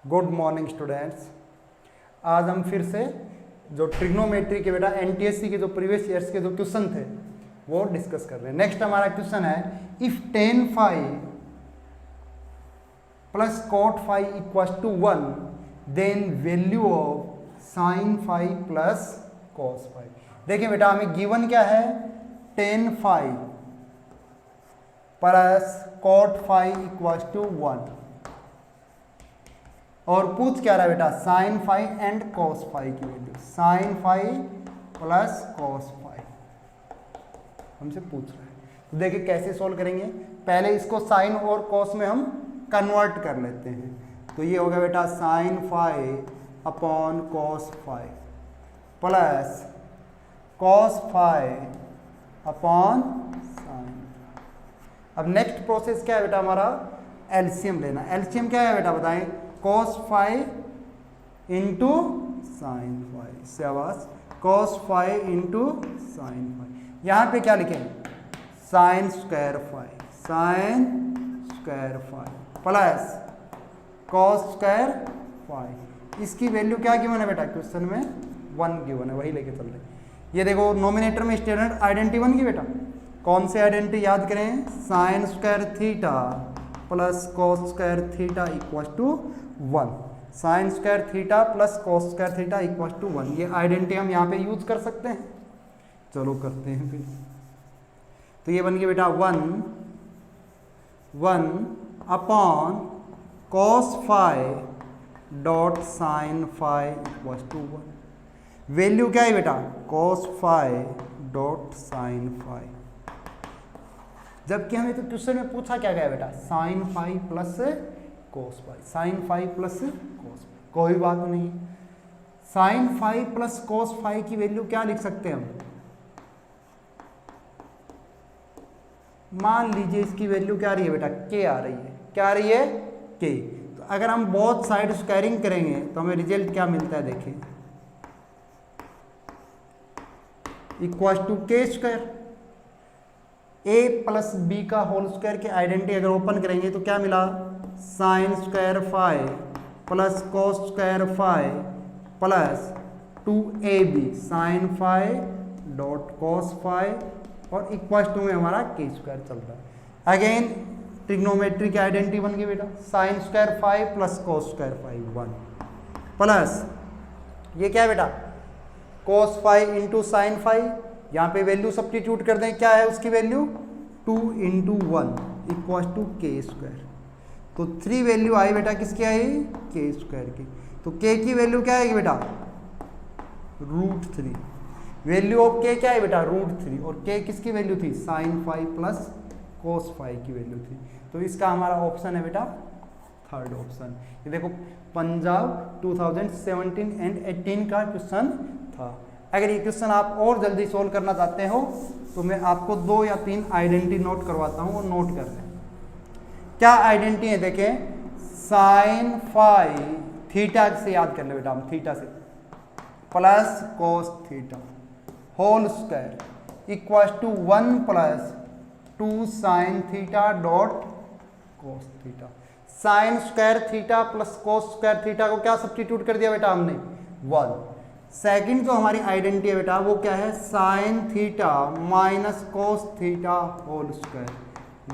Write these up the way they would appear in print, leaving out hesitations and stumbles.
Good morning students. आज हम फिर से जो ट्रिग्नोमेट्री के बेटा एनटीएससी के जो प्रीवियस ईयर्स के जो क्वेश्चन थे वो डिस्कस कर रहे हैं। नेक्स्ट हमारा क्वेश्चन है, if tan phi plus cot phi equals to 1 then value of sin phi plus cos phi. देखिए बेटा हमें गिवन क्या है, tan phi plus cot phi equals to 1 और पूछ क्या रहा है बेटा, sine phi and cos phi की value. Sine phi plus cos phi हमसे पूछ रहा है। तो देखिए कैसे सोल्व करेंगे, पहले इसको साइन और कॉस में हम कन्वर्ट कर लेते हैं। तो ये हो गया बेटा sine phi upon cos phi plus cos phi upon sine. अब नेक्स्ट प्रोसेस क्या है बेटा हमारा, एलसीएम लेना। एलसीएम क्या है बेटा बताएं, cos phi into sine phi. शाबाश, cos phi into sine phi. यहाँ पे क्या लिखें, sine square phi, sine square phi plus cos square phi. इसकी वैल्यू क्या गिवन है बेटा, क्वेश्चन में 1 गिवन है, वही लेके चल रहे हैं। ये देखो नोमिनेटर में स्टैंडर्ड आइडेंटिटी बन गई बेटा। कौन से आइडेंटिटी याद करें, sine square theta plus cos square theta equal to 1। Sine square theta plus cos square theta equal to 1, ये आइडेंटिटी हम यहाँ पे यूज कर सकते हैं। चलो करते हैं फिर। तो ये बन गया बेटा 1 upon cos phi dot sine phi equal to 1। Value क्या है बेटा, cos phi dot sine phi. जबकि हमें तो क्वेश्चन में पूछा क्या गया बेटा, sine phi plus cos phi, sine phi plus cos. कोई बात नहीं, sine phi plus cos phi की वैल्यू क्या लिख सकते हैं हम, मान लीजिए इसकी वैल्यू क्या आ रही है बेटा, के आ रही है। क्या आ रही है, के। तो अगर हम बोथ साइड स्क्वायरिंग करेंगे तो हमें रिजल्ट क्या मिलता है, देखिए equal to K square. a plus B का होल स्क्वायर की आइडेंटिटी अगर ओपन करेंगे तो क्या मिला, sine square phi plus cos square phi plus 2ab sine phi dot cos phi और इक्वल टू में हमारा के स्क्वायर चल रहा है। अगेन ट्रिग्नोमेट्री की आइडेंटिटी बन गई बेटा, sine square phi plus cos square phi 1 plus ये क्या है बेटा, cos phi into sine phi. यहाँ पे वैल्यू सब्स्टिट्यूट कर दें, क्या है उसकी value, 2 into 1 equal to K square. तो 3 वैल्यू आई बेटा, किसकी आई, के स्क्वायर की। तो के की वैल्यू क्या आएगी बेटा, √3। वैल्यू ऑफ के क्या है बेटा, √3 और के किसकी वैल्यू थी, sine phi plus cos phi की वैल्यू थी। तो इसका हमारा ऑप्शन है बेटा थर्ड ऑप्शन। ये देखो पंजाब 2017 एंड 18 का क्वेश्चन था। अगर ये क्वेश्चन आप और जल्दी सोल्व करना चाहते हो तो मैं आपको 2 या 3 आइडेंटिटी नोट करवाता हूँ, और नोट कर लें। क्या आइडेंटिटी है, देखें साइन फाई थीटा से याद कर ले बेटा, हम थीटा से plus cos theta whole square equal to 1 plus 2 sine theta dot cos theta. Sine square theta plus cos square theta को क्या सब्स्टिट्यूट कर दिया बेटा हमने, 1। सेकंड जो हमारी आइडेंटिटी है बेटा वो क्या है, sine theta minus cos theta whole square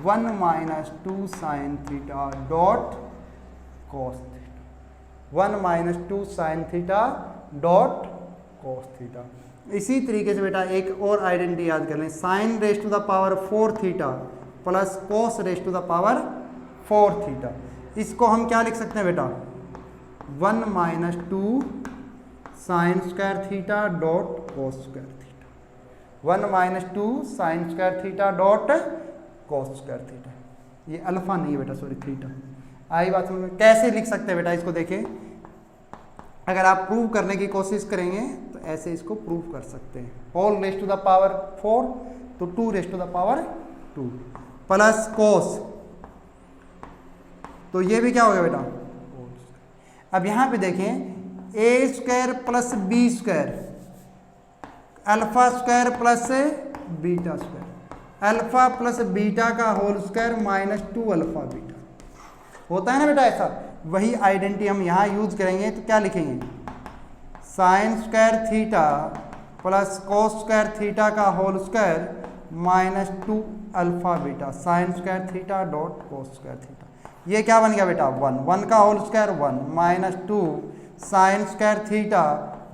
1 minus 2 sine theta dot cos theta, 1 minus 2 sine theta dot cos theta. इसी तरीके से बेटा एक और आइडेंटिटी याद कर लें, sine raise to the power 4 theta plus cos raise to the power 4 theta. इसको हम क्या लिख सकते हैं बेटा, 1 minus 2 sine square theta dot cos square theta, 1 minus 2 sine square theta dot cos square theta. ये अल्फा नहीं है बेटा, सॉरी थीटा। आई बात समझ में, कैसे लिख सकते हैं बेटा इसको, देखें अगर आप प्रूव करने की कोशिश करेंगे तो ऐसे इसको प्रूव कर सकते हैं। Whole raise to the power 4 तो 2 raise to the power 2 plus cos, तो ये भी क्या हो गया बेटा। अब यहां पे देखें a square plus b square, alpha square plus beta square, alpha plus beta का whole square minus 2 alpha beta. होता है ना बेटा ऐसा, वही आइडेंटिटी हम यहाँ यूज करेंगे। तो क्या लिखेंगे, sine square theta plus cos square theta का whole square minus 2 alpha beta sine square theta dot cos square theta. ये क्या बन गया बेटा, 1 का whole square 1 minus 2 sine square theta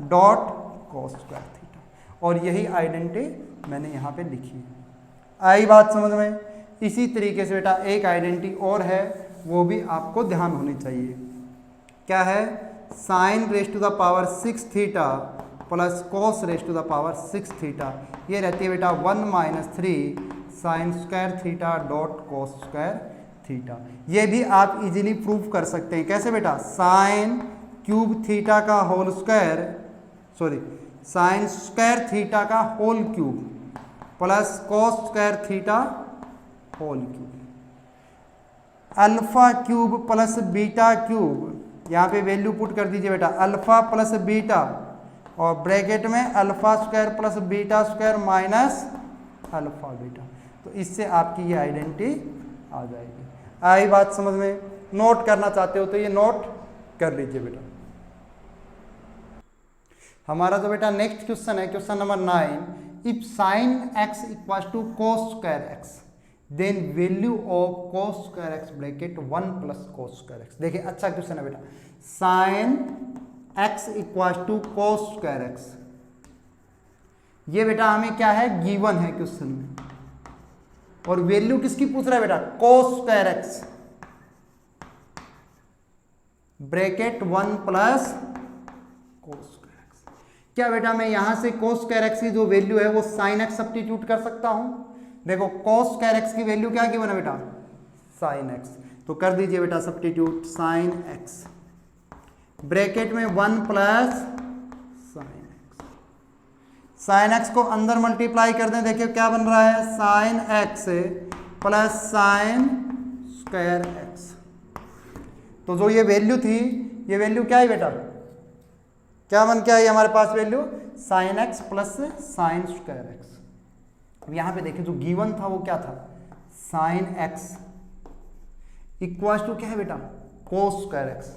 dot cos square theta. और यही आइडेंटिटी मैंने यहाँ पे लिखी है। आई बात समझ में। इसी तरीके से बेटा एक आइडेंटिटी और है, वो भी आपको ध्यान होनी चाहिए। क्या है, sine raise to the power 6 theta plus cos raise to the power 6 theta. ये रहती है बेटा 1 minus 3 sine square theta dot cos square theta. ये भी आप इजीली प्रूव कर सकते हैं। कैसे बेटा, साइन क्यूब थीटा का whole square, sorry sine square theta का whole cube plus cos square theta whole cube, alpha cube plus beta cube. यहाँ पे वैल्यू पुट कर दीजिए बेटा, अल्फा प्लस बीटा और ब्रैकेट में alpha square plus beta square minus alpha beta. तो इससे आपकी ये आइडेंटिटी आ जाएगी। आई बात समझ में। नोट करना चाहते हो तो ये नोट कर लीजिए बेटा। हमारा जो बेटा नेक्स्ट क्वेश्चन है, question number 9, if sine x equal to cos square x then value of cos square x bracket 1 plus cos square x. देखिए अच्छा क्वेश्चन है बेटा, sine x equal to cos square x. ये बेटा हमें क्या है, गिवन है क्वेश्चन में, और वैल्यू किसकी पूछ रहा है बेटा, कोस square x bracket 1 plus cos square x. क्या बेटा मैं यहां से कोस स्क्वायर एक्स की जो वैल्यू है वो साइन एक्स सब्स्टिट्यूट कर सकता हूं। देखो कोस स्क्वायर एक्स की वैल्यू क्या गिवन है बेटा, साइन एक्स। तो कर दीजिए बेटा सब्स्टिट्यूट, साइन एक्स ब्रैकेट में 1 plus sine x. Sine x को अंदर मल्टीप्लाई कर दें, देखिए क्या बन रहा है, sign x plus sine square x. तो जो ये वैल्यू थी, ये वैल्यू क्या है बेटा, क्या बन के आई हमारे पास value, sine x plus sine square x. अब यहां पे देखिए जो गिवन था वो क्या था, साइन एक्स इक्वल टू क्या है बेटा, कोस स्क्वायर एक्स।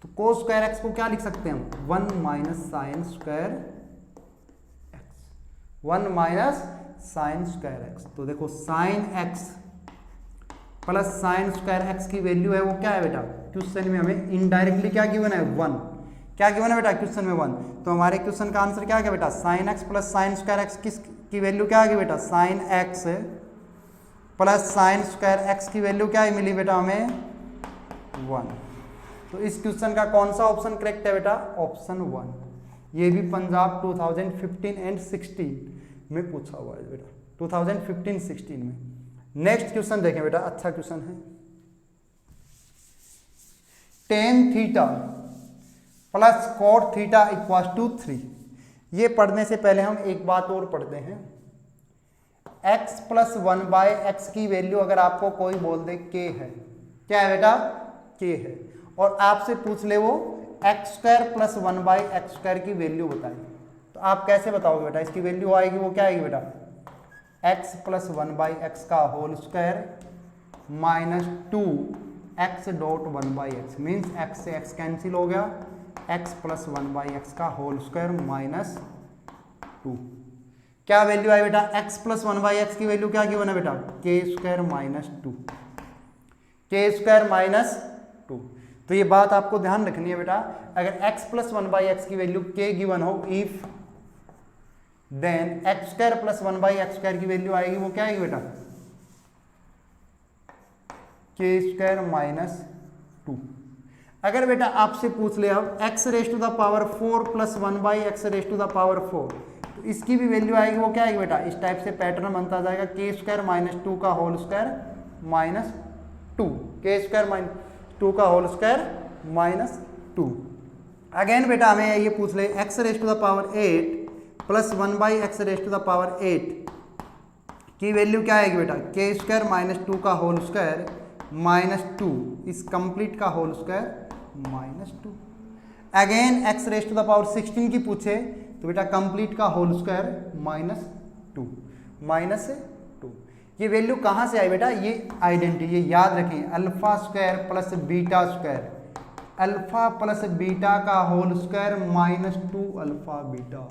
तो कोस स्क्वायर एक्स को क्या लिख सकते हैं हम, 1 minus sine square x, 1 minus sine square x. तो देखो sign x plus sine square x की वैल्यू है वो क्या है बेटा, क्वेश्चन में हमें इनडायरेक्टली क्या गिवन है, 1। क्या गिवन है बेटा क्वेश्चन में, 1। तो हमारे क्वेश्चन का आंसर क्या है बेटा, sine x plus sine square x की वैल्यू क्या आ गई बेटा, sine x plus sine square x की वैल्यू क्या है मिली बेटा हमें, 1। तो इस क्वेश्चन का कौन सा ऑप्शन करेक्ट है बेटा, ऑप्शन 1। ये भी पंजाब 2015 एंड 16 में पूछा हुआ है बेटा, 2015-16 में। नेक्स्ट क्वेश्चन देखें बेटा, अच्छा क्वेश्चन है, tan theta plus cot theta equal to 3। ये पढ़ने से पहले हम एक बात और पढ़ते हैं, x प्लस 1 बाय एक्स की वैल्यू अगर आपको कोई बोल दे k है, क्या है बेटा, k है, और आपसे पूछ ले वो x square plus 1 by x square की वैल्यू बताइए, तो आप कैसे बताओगे बेटा, इसकी वैल्यू आएगी वो क्या आएगी बेटा, x प्लस 1 बाई एक्स का whole square minus 2 x dot 1 by x, means x से x कैंसिल हो गया, x प्लस 1 बाई एक्स का होल स्क्वायर माइनस 2। क्या वैल्यू आई बेटा, x प्लस 1 बाई एक्स की वैल्यू क्या गिवन है बेटा, k square minus 2, k square minus 2। तो ये बात आपको ध्यान रखनी है बेटा, अगर x प्लस 1 बाई एक्स की वैल्यू k गिवन हो, if then x square plus 1 by x square की वैल्यू आएगी वो क्या आएगी बेटा, k स्क्वायर माइनस 2। अगर बेटा आपसे पूछ ले अब x raise to the power 4 plus 1 by x raise to the power 4, तो इसकी भी वैल्यू आएगी वो क्या आएगी बेटा, इस टाइप से पैटर्न बनता जाएगा, k स्क्वायर माइनस 2 का whole square minus 2, k square minus 2 का होल स्क्वायर माइनस 2। अगेन बेटा हमें ये पूछ ले x raise to the power 8 plus 1 by x raise to the power 8 की वैल्यू क्या आएगी बेटा, k स्क्वायर माइनस 2 का होल स्क्वायर माइनस 2, इस कंप्लीट का whole square minus 2। Again x raise to the power 16 की पूछे तो बेटा कंप्लीट का होल स्क्वायर माइनस 2, माइनस 2। ये वैल्यू कहाँ से आई बेटा, ये आइडेंटिटी, ये याद रखें, alpha square plus beta square, alpha plus beta का whole square -2 alpha beta,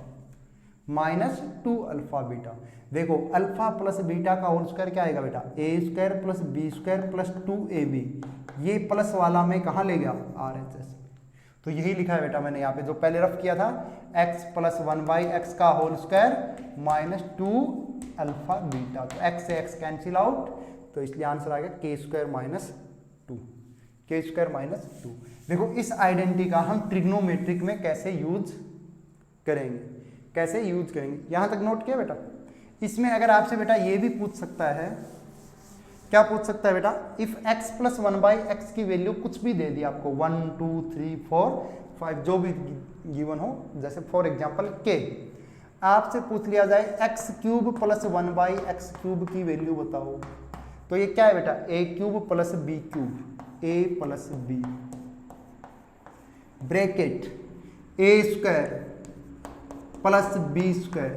-2 alpha beta. देखो अल्फा प्लस बीटा का होल स्क्वायर क्या आएगा बेटा, a square plus b square plus 2ab, ये प्लस वाला मैं कहाँ ले गया, RHS। तो यही लिखा है बेटा मैंने यहाँ पे जो पहले रफ किया था, x प्लस 1/x का होल स्क्वायर -2 अल्फा बीटा। तो x से x कैंसिल आउट, तो इसलिए आंसर आ गया k स्क्वायर -2, k स्क्वायर -2। देखो इस आइडेंटिटी का हम ट्रिग्नोमेट्रिक में कैसे यूज करेंगे, कैसे यूज करेंगे, यहाँ तक नोट किया बेटा। इसमें अगर आपसे बेटा ये भी पूछ सकता है, क्या पूछ सकता है बेटा, इफ x प्लस 1/x की वैल्यू कुछ भी दे दी आपको, 1 2 3 4 5 जो भी गिवन हो, जैसे फॉर एग्जांपल k, आपसे पूछ लिया जाए x cube plus 1/x cube की वैल्यू बताओ, तो ये क्या है बेटा, a cube plus b cube, a plus b bracket a square plus b square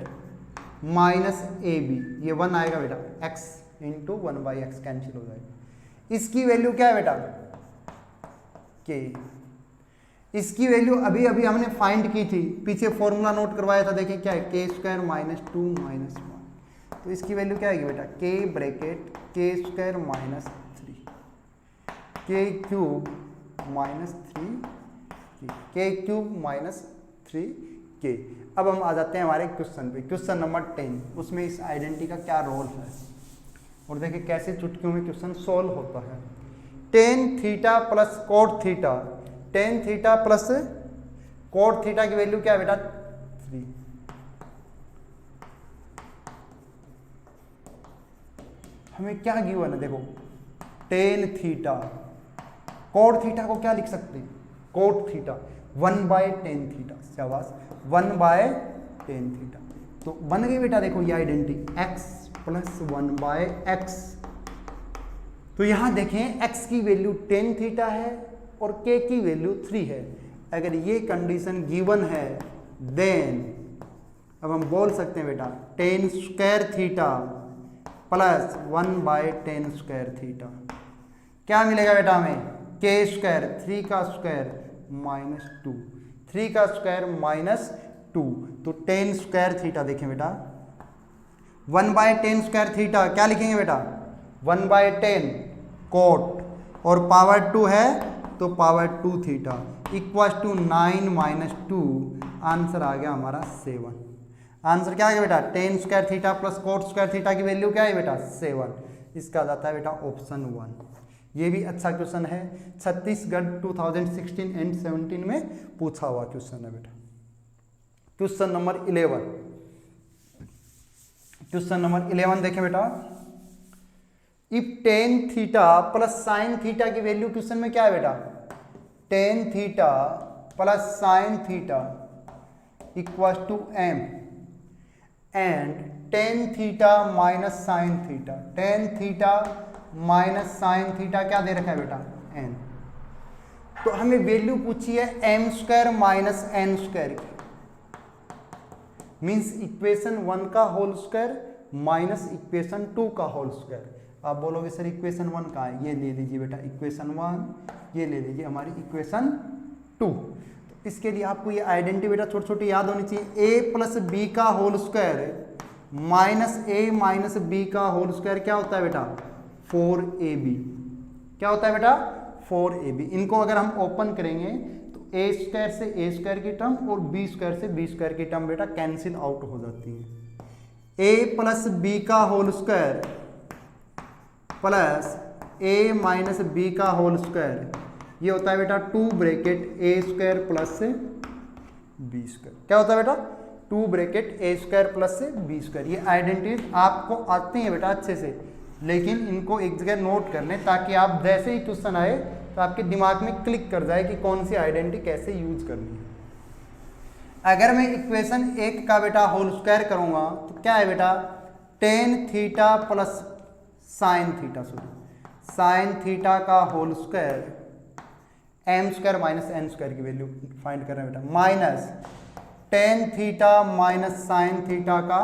minus ab, ये 1 आएगा बेटा, x इंटू 1/x कैंसिल हो जाएगा। इसकी वैल्यू क्या है बेटा, k, इसकी वैल्यू अभी अभी हमने फाइंड की थी, पीछे फॉर्मूला नोट करवाया था, देखिए क्या है, k स्क्वायर -2 -1, तो इसकी वैल्यू क्या आएगी बेटा, k bracket k square -3, k cube -3 k cube -3k। अब हम आ जाते हैं हमारे क्वेश्चन पे, क्वेश्चन नंबर 10, उसमें इस आइडेंटिटी का क्या रोल है, और देखिए कैसे चुटकियों में क्वेश्चन सॉल्व होता है। tan theta plus cot theta, tan theta plus cot theta की वैल्यू क्या है बेटा, 3। हमें क्या गिवन है, देखो tan थीटा, कोट थीटा को क्या लिख सकते हैं, कोट थीटा 1/tan थीटा, शाबाश 1/tan थीटा। तो बन गई बेटा देखो ये आइडेंटिटी, x प्लस 1/x। तो यहां देखें x की वैल्यू tan थीटा है और k की वैल्यू 3 है। अगर ये कंडीशन गिवन है देन अब हम बोल सकते हैं बेटा tan square theta plus 1/tan square theta, क्या मिलेगा बेटा हमें, k स्क्वायर 3 का स्क्वायर -2, 3 का स्क्वायर -2, तो tan स्क्वायर थीटा देखें बेटा 1/tan स्क्वायर थीटा क्या लिखेंगे बेटा, 1/tan कोट, और पावर 2 है तो power 2 theta equals to 9 - 2, answer आ गया हमारा 7। आंसर क्या आ गया बेटा, tan square theta plus cot square theta की वैल्यू क्या है बेटा, 7। इसका आ जाता है बेटा ऑप्शन 1। ये भी अच्छा क्वेश्चन है, छत्तीसगढ़ 2016 एंड 17 में पूछा हुआ क्वेश्चन है बेटा। क्वेश्चन नंबर 11, क्वेश्चन नंबर 11 देखें बेटा, if tan theta plus sine theta की वैल्यू क्वेश्चन में क्या है बेटा, tan theta plus sine theta equals to m and tan theta minus sine theta, tan theta minus sine theta क्या दे रखा है बेटा, n। तो हमें वैल्यू पूछी है m square minus n square की, मीन्स इक्वेशन 1 का होल स्क्वायर माइनस इक्वेशन 2 का होल स्क्वायर। आप बोलोगे सर इक्वेशन 1 कहाँ है, ये ले लीजिए बेटा इक्वेशन 1, ये ले लीजिए हमारी इक्वेशन 2। तो इसके लिए आपको ये आइडेंटिटी बेटा छोटी छोटी याद होनी चाहिए, a प्लस बी का whole square minus a minus b का होल स्क्वायर क्या होता है बेटा, 4ab, क्या होता है बेटा, 4ab। इनको अगर हम ओपन करेंगे तो a स्क्वायर से a स्क्वायर की टर्म और b स्क्वायर से b स्क्वायर की टर्म बेटा कैंसिल आउट हो जाती है। a प्लस बी का whole square plus a minus b का होल स्क्वायर, ये होता है बेटा 2 bracket a square plus b square, क्या होता है बेटा 2 bracket a square plus b square. ये आइडेंटिटीज आपको आती हैं बेटा अच्छे से, लेकिन इनको एक जगह नोट कर लें ताकि आप जैसे ही क्वेश्चन आए तो आपके दिमाग में क्लिक कर जाए कि कौन सी आइडेंटिटी कैसे यूज करनी है। अगर मैं इक्वेशन 1 का बेटा होल स्क्वायर करूंगा तो क्या है बेटा, tan theta plus sine theta, sorry sine theta का whole square m square minus n square की वैल्यू फाइंड कर रहे हैं बेटा, minus tan theta minus sine theta का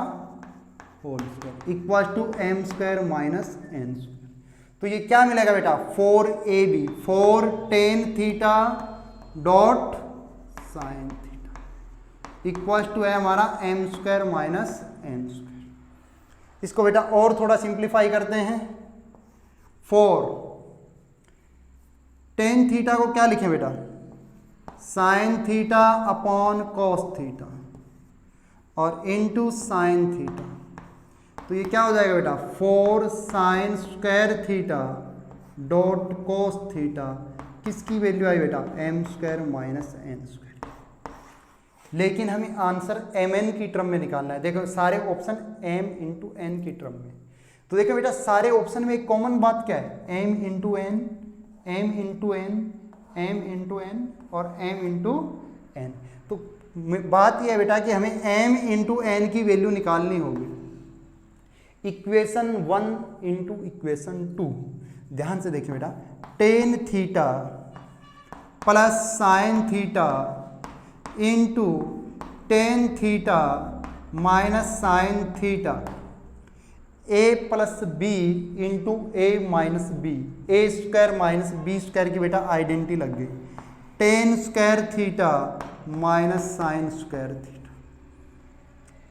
whole square equal to m square minus n square. तो ये क्या मिलेगा बेटा 4ab 4 tan theta dot sine theta equal to है हमारा m square minus n square. इसको बेटा और थोड़ा सिंप्लीफाई करते हैं। 4 tan थीटा को क्या लिखें बेटा sine theta upon cos theta और इनटू साइन थीटा। तो ये क्या हो जाएगा बेटा 4 sine square theta dot cos theta किसकी वैल्यू आई बेटा m square minus n square. लेकिन हमें आंसर एम एन की टर्म में निकालना है। देखो सारे ऑप्शन एम इंटू एन की टर्म में। तो देखो बेटा सारे ऑप्शन में एक कॉमन बात क्या है m into n m into n m into n और एम इंटू एन। तो बात यह है बेटा कि हमें एम इंटू एन की वैल्यू निकालनी होगी इक्वेशन 1 इंटू इक्वेशन 2। ध्यान से देखिए बेटा tan theta plus sine theta into tan theta minus sine theta a plus b into a minus b a square minus b square की बेटा आइडेंटिटी लग गई। Tan square theta minus sine square theta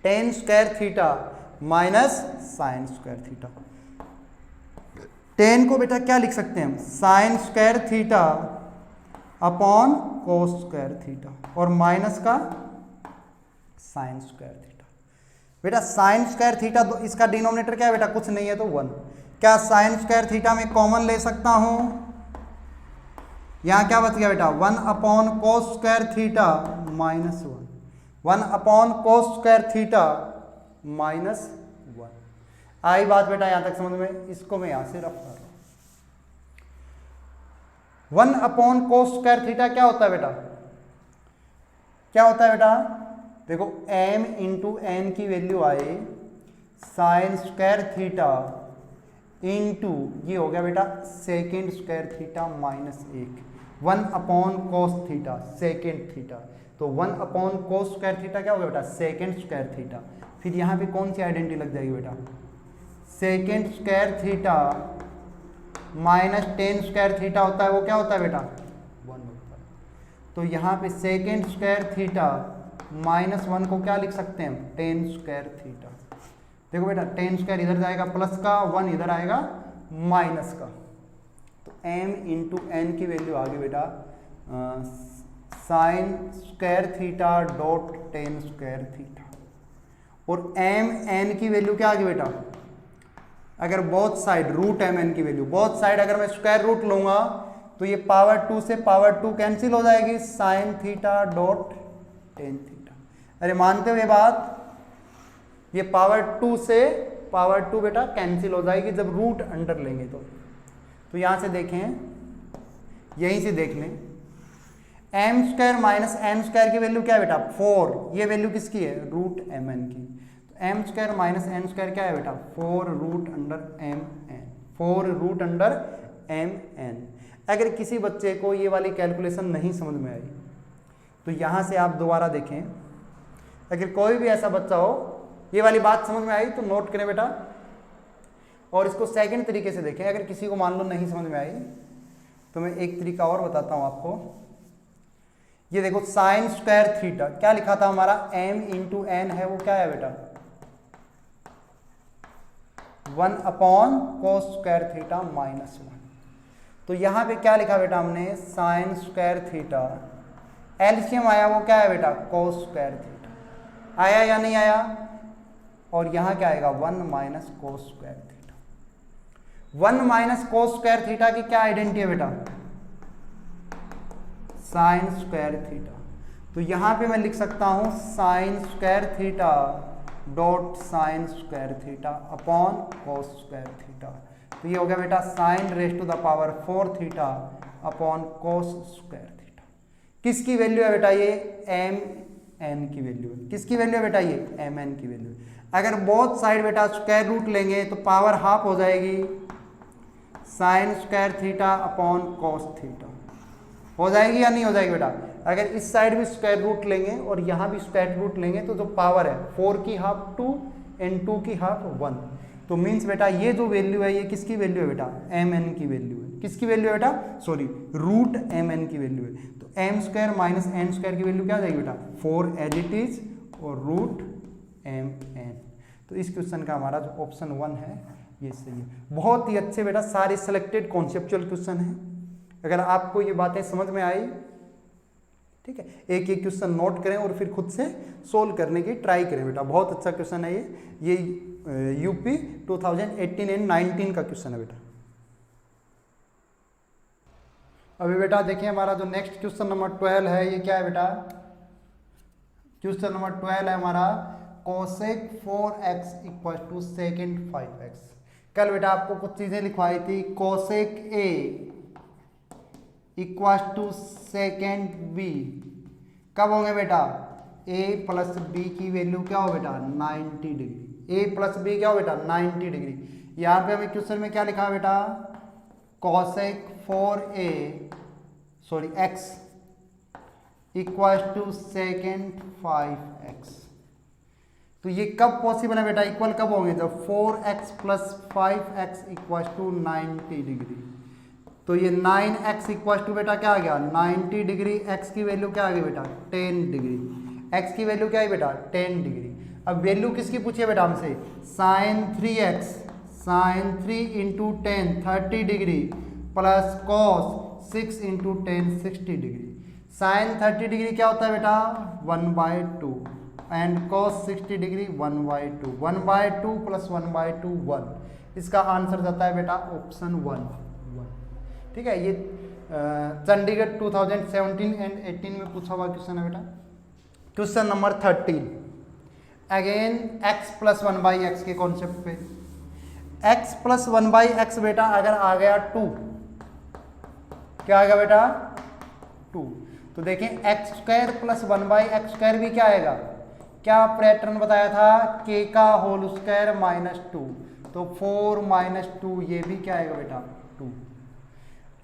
tan square theta minus sine square theta. Tan को बेटा क्या लिख सकते हैं हम sine square theta upon cos square theta और माइनस का साइन स्क्वायर थीटा। बेटा साइन स्क्वायर थीटा तो इसका डिनोमिनेटर क्या है बेटा कुछ नहीं है तो 1। क्या साइन स्क्वायर थीटा में कॉमन ले सकता हूं यहां क्या बच गया बेटा 1 upon cos square theta minus 1 upon cos square theta minus 1। आई बात बेटा यहां तक समझ में। इसको मैं यहां से रफ कर रहा हूं 1 अपॉन कोस स्क्वायर थीटा क्या होता है बेटा क्या होता है बेटा देखो m इंटू एन की वैल्यू आए साइन स्क्वायर थीटा इंटू ये हो गया बेटा second square theta minus 1 1 upon cos theta second theta. तो 1 अपॉन कोस स्क्वायर थीटा क्या होगा बेटा सेकेंड स्क्वायर थीटा। फिर यहाँ पे कौन सी आइडेंटिटी लग जाएगी बेटा second square theta minus ten square theta होता है वो क्या होता है बेटा 1 होता है। तो यहाँ पे सेकेंड स्क्वायर थीटा माइनस 1 को क्या लिख सकते हैं हम टेन स्क्वायर थीटा। देखो बेटा टेन स्क्वायर इधर जाएगा प्लस का 1 इधर आएगा माइनस का। तो m इंटू एन की वैल्यू आ गई बेटा sine square theta dot tan square theta और एम एन की वैल्यू क्या आ गई बेटा अगर both side root m n की वैल्यू बोथ साइड अगर मैं स्क्वायर रूट लूंगा तो ये पावर 2 से पावर 2 कैंसिल हो जाएगी sign theta dot tan theta. अरे मानते हो ये बात ये पावर 2 से पावर 2 बेटा कैंसिल हो जाएगी जब रूट अंडर लेंगे। तो यहां से देखें यहीं से देख लें m square minus n square की वैल्यू क्या है बेटा 4। ये वैल्यू किसकी है रूट एम एन की। तो m square minus n square क्या है बेटा 4 root under m n 4 root under m n. अगर किसी बच्चे को ये वाली कैलकुलेशन नहीं समझ में आई तो यहाँ से आप दोबारा देखें। अगर कोई भी ऐसा बच्चा हो ये वाली बात समझ में आई तो नोट करें बेटा और इसको सेकंड तरीके से देखें। अगर किसी को मान लो नहीं समझ में आई तो मैं एक तरीका और बताता हूँ आपको। ये देखो साइन स्क्वायर थीटा क्या लिखा था हमारा m इंटू एन है वो क्या है बेटा 1 upon cos square theta minus 1। तो यहां पे क्या लिखा बेटा हमने साइन स्क्वायर थीटा एलसीएम आया वो क्या है बेटा कोस स्क्वायर थीटा आया या नहीं आया। और यहां क्या आएगा 1 minus cos square theta. 1 minus cos square theta की क्या आइडेंटिटी है बेटा साइन स्क्वायर थीटा। तो यहां पे मैं लिख सकता हूं sine square theta dot sine square theta upon cos square theta. तो ये हो गया बेटा sine raise to the power 4 theta upon cos square theta. किसकी वैल्यू है बेटा ये एम एन की वैल्यू है। किसकी वैल्यू है बेटा ये एम एन की वैल्यू है। अगर बोथ साइड बेटा स्क्वायर रूट लेंगे तो पावर हाफ हो जाएगी sign square theta upon cos theta. हो जाएगी या नहीं हो जाएगी बेटा। अगर इस साइड भी स्क्वायर रूट लेंगे और यहाँ भी स्क्वायर रूट लेंगे तो जो पावर है 4 की हाफ 2 n2 की हाफ 1। तो मीन्स बेटा ये जो वैल्यू है ये किसकी वैल्यू है बेटा, एम एन की वैल्यू है। किसकी वैल्यू है बेटा, सॉरी रूट एम एन की वैल्यू है। तो m square minus n square की वैल्यू क्या आ जाएगी बेटा, 4 एज इट इज और रूट एम एन। तो इस क्वेश्चन का हमारा जो ऑप्शन 1 है ये सही है। बहुत ही अच्छे बेटा सारे सिलेक्टेड कॉन्सेप्चुअल क्वेश्चन है। अगर आपको ये बातें समझ में आई, ठीक है, एक एक क्वेश्चन नोट करें और फिर खुद से सोल्व करने की ट्राई करें बेटा। बहुत अच्छा क्वेश्चन है ये यूपी 2018 एंड 19 का क्वेश्चन है बेटा। अभी बेटा देखिए हमारा जो नेक्स्ट क्वेश्चन नंबर 12 है ये क्या है बेटा, क्वेश्चन नंबर 12 है हमारा cosec 4x equal to second 5x। कल बेटा आपको कुछ चीजें लिखवाई थी, cosec a equal to second b कब होंगे बेटा, a प्लस b की वैल्यू क्या हो बेटा 90 डिग्री। a प्लस b क्या हो बेटा 90 डिग्री। यहाँ पे हमें क्वेश्चन में क्या लिखा है बेटा, cosec 4a sorry x equal to second 5x। तो ये कब पॉसिबल है बेटा, इक्वल कब होंगे, जब 4x plus 5x equal to 90 degree. तो ये 9x इक्वल टू बेटा क्या आ गया 90 डिग्री, x की वैल्यू क्या आ गई बेटा 10 डिग्री, x की वैल्यू क्या है बेटा 10 डिग्री। अब वैल्यू किसकी पूछी है बेटा हमसे, sine 3x sine 3 into 10 30 degree plus cos 6 into 10 60 degree. Sine 30 degree क्या होता है बेटा 1/2 एंड कॉस 60 डिग्री 1/2, 1/2 प्लस 1/2 1। इसका आंसर जाता है बेटा ऑप्शन 1। ठीक है, ये चंडीगढ़ 2017 एंड 18 में पूछा हुआ क्वेश्चन है बेटा। Question number 13 again x plus 1/x के कॉन्सेप्ट पे। x प्लस 1/x बेटा अगर आ गया 2, क्या आएगा बेटा 2। तो देखें x square plus 1/x square भी क्या आएगा, क्या पैटर्न बताया था, k का होल स्क्वायर माइनस 2। तो 4 माइनस 2 ये भी क्या आएगा बेटा 2।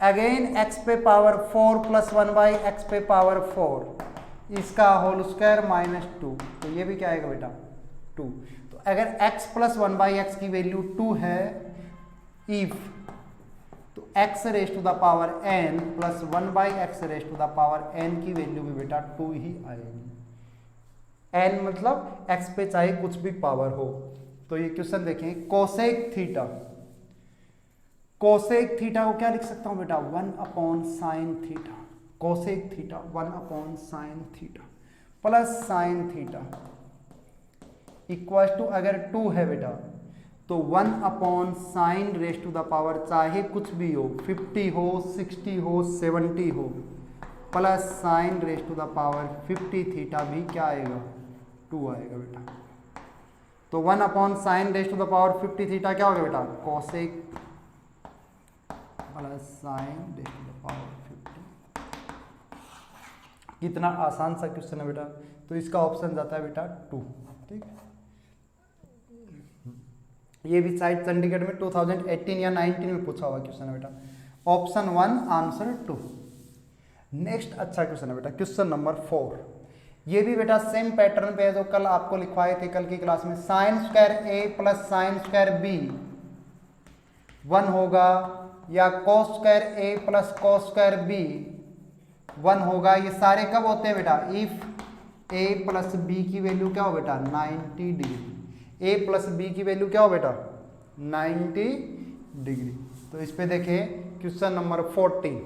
अगेन x पे पावर 4 प्लस 1/x पे पावर 4 इसका होल स्क्वायर माइनस 2। तो ये भी क्या आएगा बेटा 2। तो अगर x प्लस 1/x की वैल्यू 2 है इफ, तो x raise to the power n plus 1/x raise to the power n की वैल्यू भी बेटा 2 ही आएगी। n मतलब x पे चाहे कुछ भी पावर हो। तो ये क्वेश्चन देखें, कोसेक थीटा, कोसेक थीटा को क्या लिख सकता हूं बेटा 1/sin theta, cosec theta 1/sin theta plus sine theta equal to, अगर 2 है बेटा तो 1/sin raise to the power चाहे कुछ भी हो 50 हो 60 हो 70 हो plus sine raise to the power 50 theta भी क्या आएगा 2 आएगा बेटा। तो 1/sin raise to the power 50 theta क्या होगा बेटा cosec plus sine raise to the power 50। कितना आसान सा क्वेश्चन है बेटा। तो इसका ऑप्शन जाता है बेटा 2। ठीक, ये भी शायद चंडीगढ़ में 2018 या 19 में पूछा हुआ क्वेश्चन है बेटा। Option 1 answer 2। नेक्स्ट अच्छा क्वेश्चन है बेटा क्वेश्चन नंबर 4। ये भी बेटा सेम पैटर्न पे है जो कल आपको लिखवाए थे कल की क्लास में। Sine square a plus sine square b 1 होगा या cos square a plus cos square b 1 होगा। ये सारे कब होते हैं बेटा, इफ a प्लस b की वैल्यू क्या हो बेटा 90 डिग्री। a प्लस b की वैल्यू क्या हो बेटा 90 डिग्री। तो इस पे देखें क्वेश्चन नंबर 14,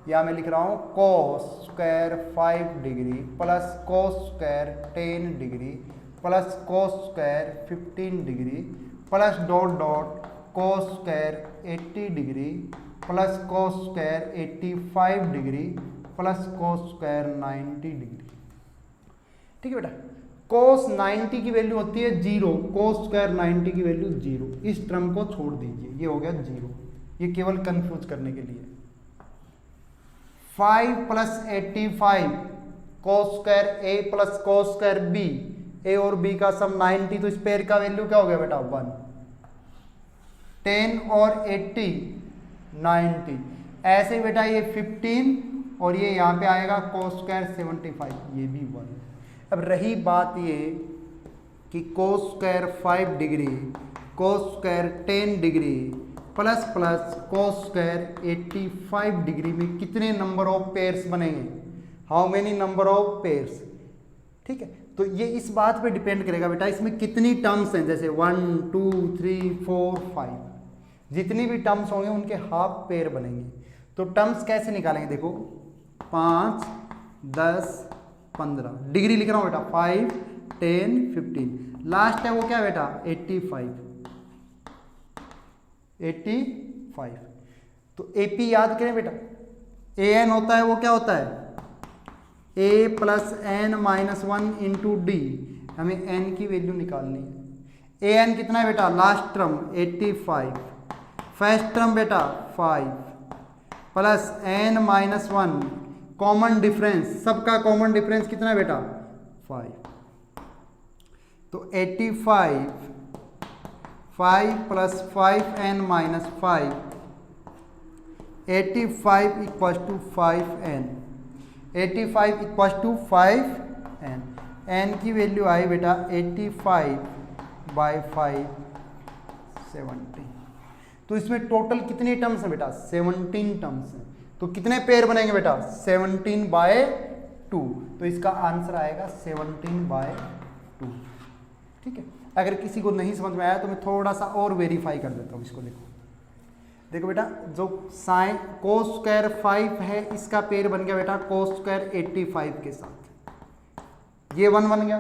या मैं लिख रहा हूँ cos square 5 degree plus cos square 10 degree plus cos square 15 degree plus dot dot cos square 80 degree plus cos square 85 degree plus cos square 90 degree. ठीक है बेटा, cos 90 की वैल्यू होती है 0, cos स्क्वायर 90 की वैल्यू 0। इस टर्म को छोड़ दीजिए, ये हो गया 0, ये केवल कंफ्यूज करने के लिए। 5 plus 85 cos square a plus cos square b, a और b का सम 90, तो इस पेयर का वैल्यू क्या हो गया बेटा 1। 10 और 80 90, ऐसे ही बेटा ये 15 और ये यहाँ पे आएगा cos स्क्वायर 75, ये भी 1। अब रही बात ये कि cos square 5 degree cos square 10 degree plus plus cos square 85 degree में कितने नंबर ऑफ पेयर्स बनेंगे, how many number of pairs. ठीक है, तो ये इस बात पे डिपेंड करेगा बेटा इसमें कितनी टर्म्स हैं, जैसे 1 2 3 4 5 जितनी भी टर्म्स होंगे उनके हाफ पेयर बनेंगे। तो टर्म्स कैसे निकालेंगे, देखो 5 10 15 डिग्री लिख रहा हूँ बेटा, 5 10 15, लास्ट है वो क्या बेटा 85। तो एपी याद करें बेटा, ए एन होता है वो क्या होता है a plus n minus 1 into d, हमें एन की वैल्यू निकालनी है। ए एन कितना है बेटा, लास्ट टर्म 85, फर्स्ट टर्म बेटा 5 plus n minus 1, common difference, सबका कॉमन डिफरेंस कितना है बेटा 5, तो 85 5 plus 5n minus 5, 85 equal to 5n, 85 equal to 5n, n की वैल्यू आई बेटा 85 बाई 5 70। तो इसमें टोटल कितनी टर्म्स हैं बेटा 17 टर्म्स हैं। तो कितने पेयर बनेंगे बेटा 17 बाय 2, तो इसका आंसर आएगा 17 बाय 2। ठीक है, अगर किसी को नहीं समझ में आया तो मैं थोड़ा सा और वेरीफाई कर देता हूँ इसको। देखो बेटा, जो साइन कोस स्क्वायर 5 है इसका पेयर बन गया बेटा कोस स्क्वायर 85 के साथ, ये 1 बन गया।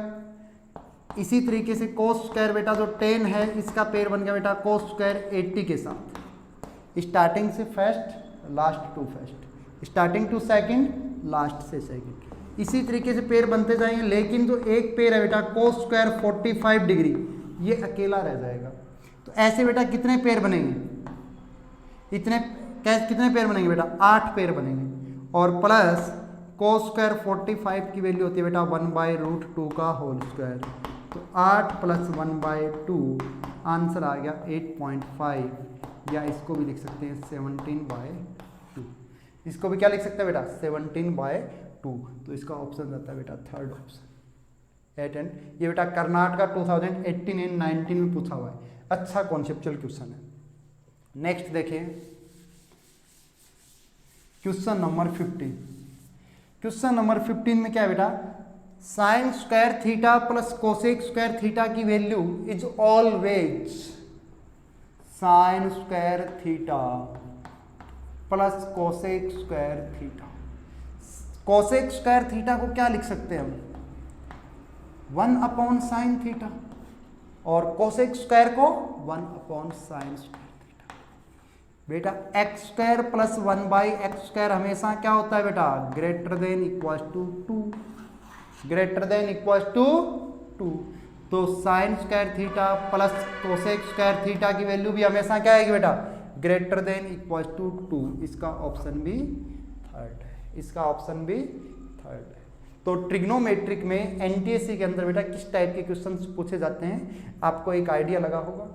इसी तरीके से कोस स्क्वायर बेटा जो 10 है इसका पेयर बन गया बेटा कोस स्क्वायर 80 के साथ, स्टार्टिंग से first last to first, starting to second last से सेकंड, इसी तरीके से पेयर बनते जाएंगे। लेकिन जो एक पेयर है बेटा कोस स्क्वायर 45 डिग्री, ये अकेला रह जाएगा। तो ऐसे बेटा कितने पेयर बनेंगे, कितने पेयर बनेंगे बेटा 8 पेयर बनेंगे। और प्लस कोस स्क्वायर 45 की वैल्यू होती है बेटा 1/√2 का होल स्क्वायर, तो 8 प्लस 1/2 आंसर आ गया 8.5, या इसको भी लिख सकते हैं 17/2। इसको भी क्या लिख सकते हैं बेटा 17/2। तो इसका ऑप्शन रहता है बेटा थर्ड ऑप्शन 8 एंड। ये बेटा कर्नाटका 2018 एंड 19 में पूछा हुआ है, अच्छा कॉन्सेप्चुअल क्वेश्चन है। नेक्स्ट देखिए क्वेश्चन नंबर 15। क्वेश्चन नंबर 15 में क्या है बेटा, sine square theta plus cosec square theta की value is always sine square theta plus cosec square theta. Cosec square theta को क्या लिख सकते हैं हम 1 साइन थीटा, और कोसेक स्क्वायर को 1 साइन स्क्वायर थीटा। बेटा x square plus 1/x square हमेशा क्या होता है बेटा greater than equal to 2, greater than equal to 2। तो sine square theta plus cosec square theta की वैल्यू भी हमेशा क्या आएगी बेटा ग्रेटर देन इक्वल टू 2। इसका ऑप्शन भी थर्ड है, इसका ऑप्शन भी थर्ड है। तो ट्रिग्नोमेट्रिक में एनटीएससी के अंदर बेटा किस टाइप के क्वेश्चंस पूछे जाते हैं आपको एक आइडिया लगा होगा।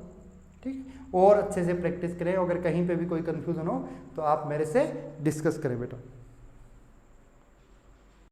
ठीक, और अच्छे से प्रैक्टिस करें। अगर कहीं पे भी कोई कंफ्यूजन हो तो आप मेरे से डिस्कस करें बेटा।